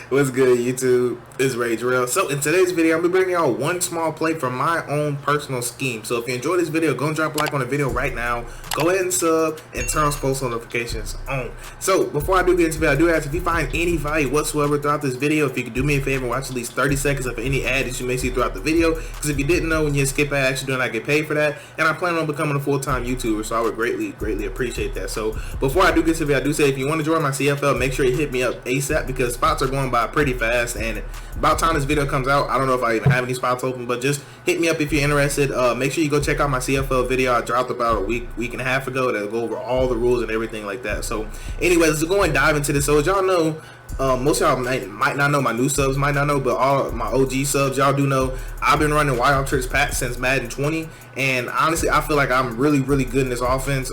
What's good, YouTube? It's Ray Drill. So in today's video, I'm gonna be bringing y'all one small play from my own personal scheme. So if you enjoyed this video, go and drop a like on the video right now. Go ahead and sub and turn on post notifications on. So before I do get into the video, I do ask if you find any value whatsoever throughout this video, if you could do me a favor and watch at least 30 seconds of any ad that you may see throughout the video. Because if you didn't know, when you skip ads, you do not get paid for that. And I plan on becoming a full-time YouTuber, so I would greatly appreciate that. So before I do get to the video, I do say if you want to join my CFL, make sure you hit me up ASAP because spots are going by pretty fast, and about time this video comes out, I don't know if I even have any spots open, but just hit me up if you're interested. Make sure you go check out my CFL video I dropped about a week and a half ago that'll go over all the rules and everything like that. So anyways, let's go and dive into this. So as y'all know, most of y'all might not know, my new subs might not know, but all my OG subs, y'all do know, I've been running Wild Tricks Pat since Madden 20, and honestly, I feel like I'm really good in this offense.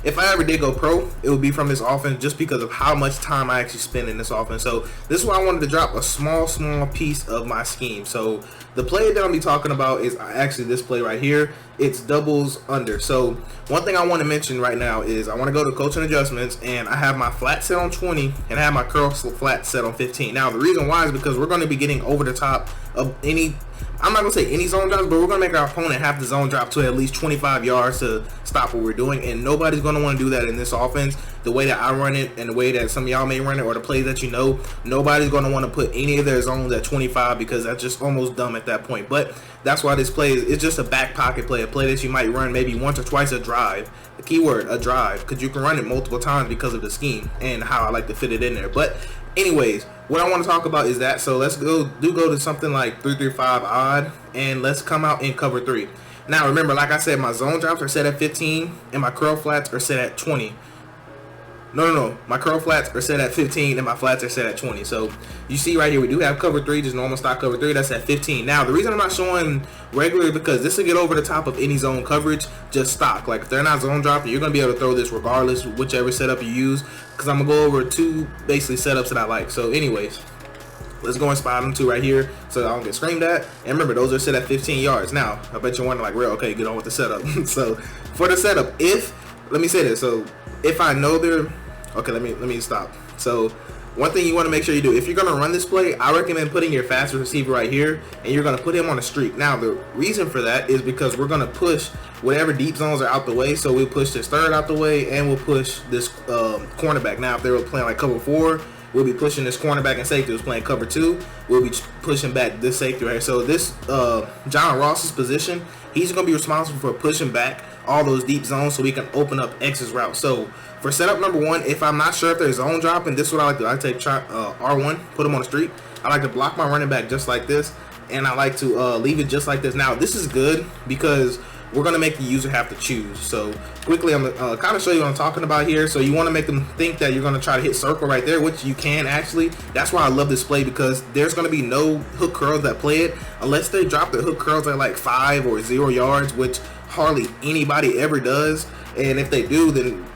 If I ever did go pro, it would be from this offense just because of how much time I actually spend in this offense. So this is why I wanted to drop a small piece of my scheme. So the play that I'll be talking about is actually this play right here. It's doubles under. So one thing I want to mention right now is I want to go to coaching adjustments, and I have my flat set on 20 and I have my curl flat set on 15. Now the reason why is because we're going to be getting over the top of any, I'm not going to say any zone drops, but we're going to make our opponent have the zone drop to at least 25 yards to stop what we're doing, and nobody's going to want to do that in this offense. The way that I run it and the way that some of y'all may run it, or the plays that you know, nobody's going to want to put any of their zones at 25 because that's just almost dumb at that point. But that's why this play is, it's just a back pocket play, a play that you might run maybe once or twice a drive. The keyword, a drive, because you can run it multiple times because of the scheme and how I like to fit it in there. But anyways, what I want to talk about is that. So let's go to something like 3-3-5 odd, and let's come out in cover 3. Now remember, like I said, my zone drops are set at 15 and my curl flats are set at 20. No, my curl flats are set at 15 and my flats are set at 20. So you see right here, we do have cover 3, just normal stock cover 3, that's at 15. Now the reason I'm not showing regular, because this will get over the top of any zone coverage, just stock. Like if they're not zone dropping, you're going to be able to throw this regardless, whichever setup you use, because I'm going to go over 2 basically setups that I like. So anyways, let's go and spot them 2 right here so I don't get screamed at. And remember, those are set at 15 yards. Now, I bet you're wondering like, real, okay, get on with the setup. So for the setup, let me say this. So if I know they're, okay, let me stop. So one thing you want to make sure you do, if you're going to run this play, I recommend putting your fastest receiver right here, and you're going to put him on a streak. Now, the reason for that is because we're going to push whatever deep zones are out the way. So we'll push this third out the way, and we'll push this cornerback. Now, if they were playing like cover 4, we'll be pushing this cornerback, and safety was playing cover 2. We'll be pushing back this safety right here. So this John Ross's position, he's going to be responsible for pushing back all those deep zones so we can open up X's route. So for setup number 1, if I'm not sure if they're zone dropping, this is what I like to do. I take R1, put them on the street. I like to block my running back just like this, and I like to leave it just like this. Now this is good because we're going to make the user have to choose. So quickly, I'm going to kind of show you what I'm talking about here. So you want to make them think that you're going to try to hit circle right there, which you can actually. That's why I love this play, because there's going to be no hook curls that play it unless they drop the hook curls at like 5 or 0 yards, which hardly anybody ever does. And if they do, then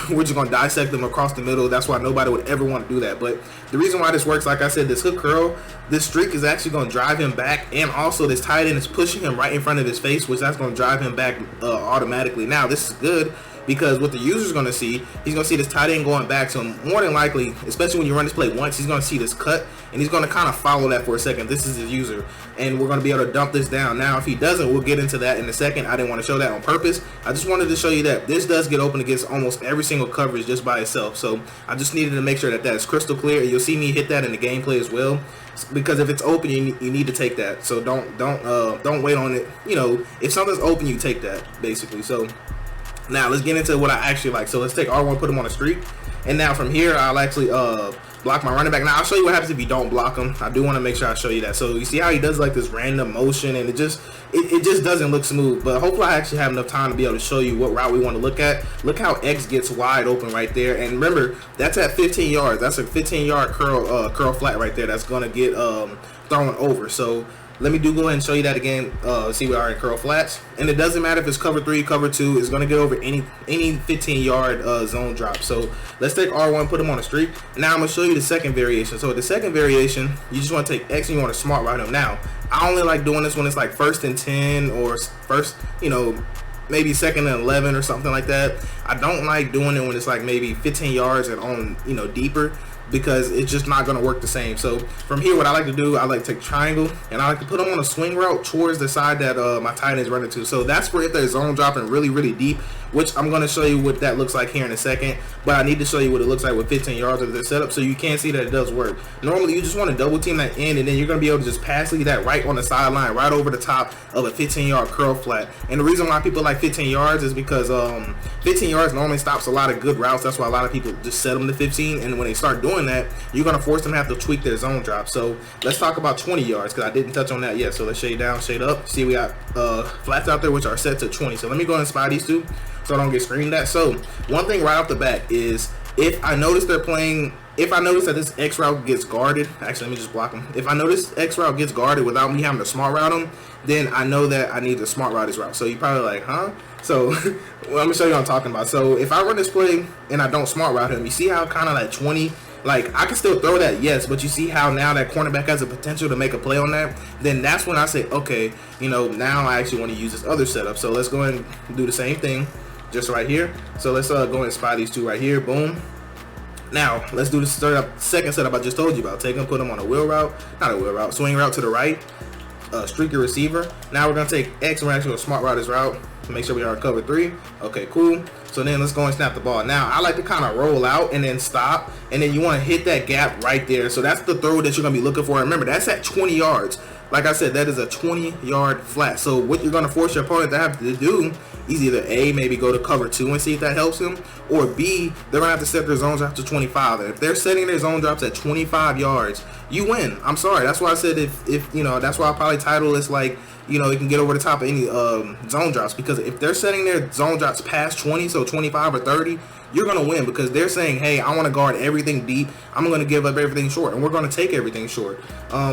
we're just going to dissect them across the middle. That's why nobody would ever want to do that. But the reason why this works, like I said, this hook curl, this streak is actually going to drive him back, and also this tight end is pushing him right in front of his face, which that's going to drive him back automatically. Now this is good because what the user's going to see, he's going to see this tight end going back. So more than likely, especially when you run this play once, he's going to see this cut, and he's going to kind of follow that for a second. This is his user, and we're going to be able to dump this down. Now if he doesn't, we'll get into that in a second. I didn't want to show that on purpose. I just wanted to show you that this does get open against almost every single coverage just by itself. So I just needed to make sure that is crystal clear. You'll see me hit that in the gameplay as well, because if it's open, you need to take that. So don't wait on it. You know, if something's open, you take that basically. So now let's get into what I actually like. So let's take R1, put him on a streak, and now from here I'll actually block my running back. Now I'll show you what happens if you don't block him. I do want to make sure I show you that. So you see how he does like this random motion, and it just doesn't look smooth. But hopefully I actually have enough time to be able to show you what route we want to look at. Look how X gets wide open right there, and remember that's at 15 yards. That's a 15-yard curl flat right there. That's gonna get thrown over. So let me go ahead and show you that again. See, we are in curl flats, and it doesn't matter if it's cover 3, cover 2. It's gonna get over any 15-yard zone drop. So let's take R1, put him on a streak. Now I'm gonna show you the second variation. So the second variation, you just want to take X and you want to smart route him. Now I only like doing this when it's like 1st and 10 or first, maybe 2nd and 11 or something like that. I don't like doing it when it's like maybe 15 yards and on, deeper. because it's just not going to work the same. So from here, what I like to do, I like to take triangle, and I like to put them on a swing route towards the side that my tight end is running to. So that's for if they're zone dropping really deep, which I'm going to show you what that looks like here in a second. But I need to show you what it looks like with 15 yards of the setup, so you can see that it does work. Normally, you just want to double team that end, and then you're going to be able to just pass lead that right on the sideline, right over the top of a 15-yard curl flat. And the reason why people like 15 yards is because 15 yards normally stops a lot of good routes. That's why a lot of people just set them to 15, and when they start doing that, you're going to force them to have to tweak their zone drop. So let's talk about 20 yards, because I didn't touch on that yet. So let's shade down, shade up. See, we got flats out there which are set to 20. So let me go and spy these two so I don't get screened at. So one thing right off the bat is, if I notice they're playing, if I notice that this X route gets guarded, actually let me just block them. If I notice X route gets guarded without me having to smart route them, then I know that I need to smart route this route. So you're probably like, huh? So well, I'm gonna show you what I'm talking about. So if I run this play and I don't smart route him, you see how kind of like 20, like I can still throw that, yes, but you see how now that cornerback has a potential to make a play on that. Then that's when I say, okay, you know, now I actually want to use this other setup. So let's go ahead and do the same thing just right here. So let's go ahead and spy these two right here. Boom. Now let's do the second setup I just told you about. Take them, put them on a wheel route, not a wheel route, swing route to the right, streaky receiver. Now we're gonna take X and we're actually gonna smart route this route to make sure we are in cover 3. Okay, cool. So then let's go and snap the ball. Now I like to kind of roll out and then stop, and then you want to hit that gap right there. So that's the throw that you're gonna be looking for. Remember, that's at 20 yards. Like I said, that is a 20-yard flat. So what you're gonna force your opponent to have to do is either A, maybe go to cover 2 and see if that helps him, or B, they're gonna have to set their zone drops to 25. And if they're setting their zone drops at 25 yards, you win. I'm sorry. That's why I said if you know, that's why I probably title this like, you know, it can get over the top of any zone drops, because if they're setting their zone drops past 20, so 25 or 30, you're going to win, because they're saying, hey, I want to guard everything deep. I'm going to give up everything short, and we're going to take everything short.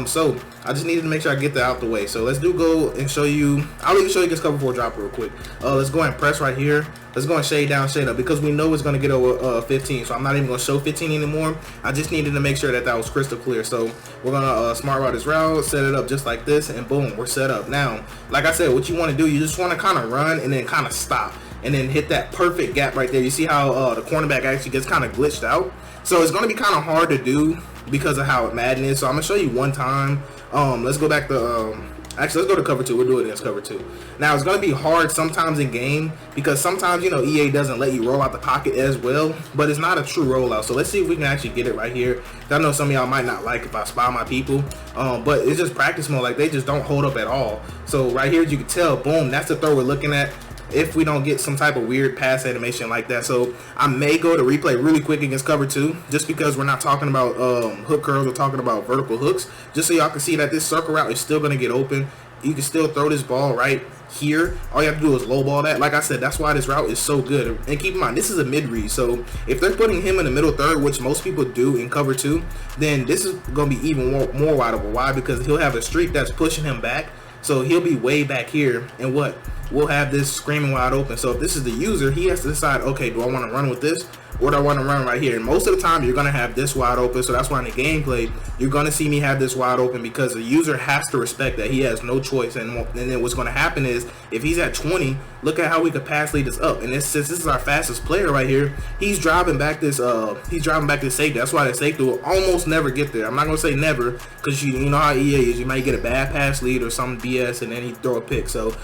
So I just needed to make sure I get that out the way. So let's go and show you. I'll even show you this cover 4 drop real quick. Let's go and press right here. Let's go and shade down, shade up, because we know it's going to get over 15. So I'm not even going to show 15 anymore. I just needed to make sure that that was crystal clear. So we're going to smart route this route, set it up just like this, and boom, we're set up. Now, like I said, what you want to do, you just want to kind of run and then kind of stop, and then hit that perfect gap right there. You see how the cornerback actually gets kind of glitched out? So it's going to be kind of hard to do because of how Madden is. So I'm going to show you one time. Let's go back to, actually, let's go to cover 2. We'll do it against cover 2. Now, it's going to be hard sometimes in game, because sometimes, you know, EA doesn't let you roll out the pocket as well, but it's not a true rollout. So let's see if we can actually get it right here. I know some of y'all might not like if I spy my people, but it's just practice mode. Like, they just don't hold up at all. So right here, as you can tell, boom, that's the throw we're looking at, if we don't get some type of weird pass animation like that. So I may go to replay really quick against cover 2, just because we're not talking about hook curls, we're talking about vertical hooks, just so y'all can see that this circle route is still going to get open. You can still throw this ball right here. All you have to do is low ball that. Like I said, that's why this route is so good. And keep in mind, this is a mid read, so if they're putting him in the middle third, which most people do in cover 2, then this is going to be even more wide open. Why? Because he'll have a streak that's pushing him back, so he'll be way back here, and what? We'll have this screaming wide open. So if this is the user, he has to decide, okay, do I want to run with this, or do I want to run right here? And most of the time, you're going to have this wide open. So that's why in the gameplay, you're going to see me have this wide open, because the user has to respect that. He has no choice. And then what's going to happen is, if he's at 20, look at how we could pass lead this up. And since this is our fastest player right here, he's driving back this safety. That's why the safety will almost never get there. I'm not going to say never, because you know how EA is. You might get a bad pass lead or some BS, and then he throw a pick. So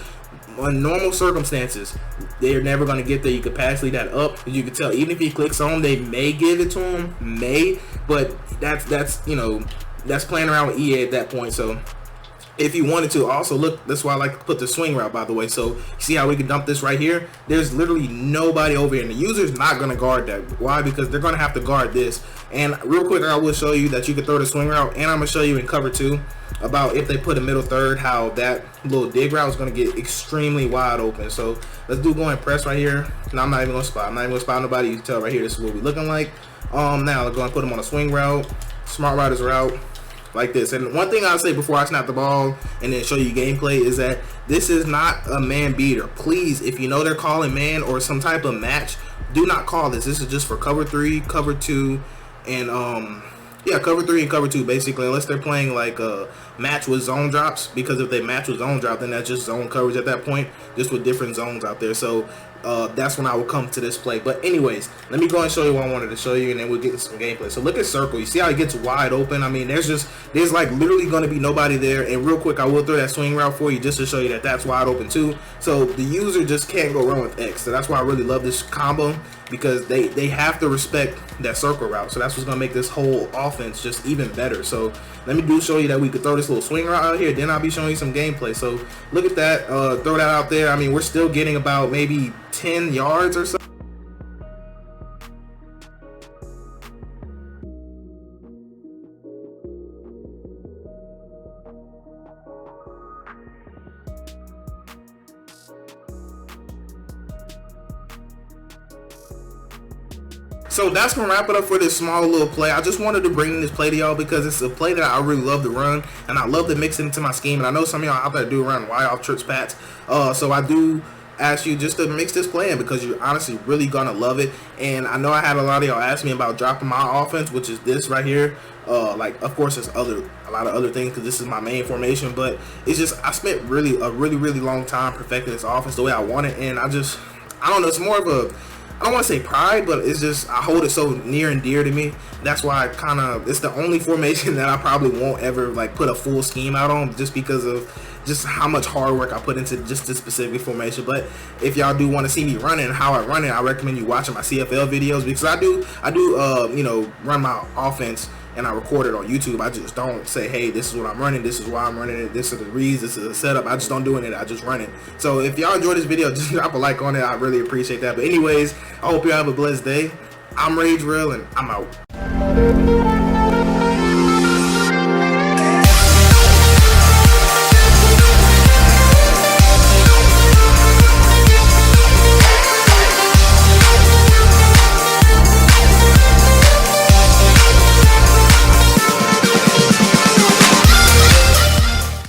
on normal circumstances, they're never going to get there. You could pass lead that up. You can tell, even if he clicks on, they may give it to him, but that's you know, that's playing around with EA at that point. So if you wanted to, also look, that's why I like to put the swing route, by the way. So you see how we can dump this right here? There's literally nobody over here, and the user's not going to guard that. Why? Because they're going to have to guard this. And real quick, I will show you that you can throw the swing route, and I'm going to show you in cover 2 about if they put a middle third, how that little dig route is going to get extremely wide open. So let's go and press right here. Now I'm not even going to spot. I'm not even going to spot nobody. You can tell right here, this is what we're looking like. Now let's go and put them on a swing route, smart route is route, like this. And one thing I'll say before I snap the ball and then show you gameplay is that this is not a man beater. Please, if you know they're calling man or some type of match, do not call this. This is just for cover 3, cover 2, and yeah, cover 3 and cover 2 basically, unless they're playing like match with zone drops, because if they match with zone drop, then that's just zone coverage at that point, just with different zones out there. So that's when I will come to this play. But anyways, let me go and show you what I wanted to show you, and then we'll get into some gameplay. So look at circle. You see how it gets wide open? I mean, there's like literally going to be nobody there. And real quick, I will throw that swing route for you just to show you that that's wide open too. So the user just can't go wrong with X. So that's why I really love this combo, because they have to respect that circle route. So that's what's going to make this whole offense just even better. So let me show you that we could throw this little swing route out here. Then I'll be showing you some gameplay. So look at that. Throw that out there. I mean, we're still getting about maybe 10 yards or so. So that's gonna wrap it up for this small little play. I just wanted to bring this play to y'all because it's a play that I really love to run, and I love to mix it into my scheme. And I know some of y'all out there do run wide off trips pats. So I do ask you just to mix this play in, because you're honestly really gonna love it. And I know I had a lot of y'all ask me about dropping my offense, which is this right here. Like, of course, there's a lot of other things, because this is my main formation. But it's just, I spent a really long time perfecting this offense the way I want it. And I don't know, it's more of a, I don't want to say pride, but it's just, I hold it so near and dear to me. That's why it's the only formation that I probably won't ever like put a full scheme out on, just because of just how much hard work I put into just this specific formation. But if y'all do want to see me running how I run it, I recommend you watching my CFL videos, because I do you know, run my offense and I record it on YouTube. I just don't say, hey, this is what I'm running, this is why I'm running it, this is the reads, this is the setup. I just don't do it, I just run it. So if y'all enjoyed this video, just drop a like on it. I really appreciate that. But anyways, I hope y'all have a blessed day. I'm Rage Real, and I'm out.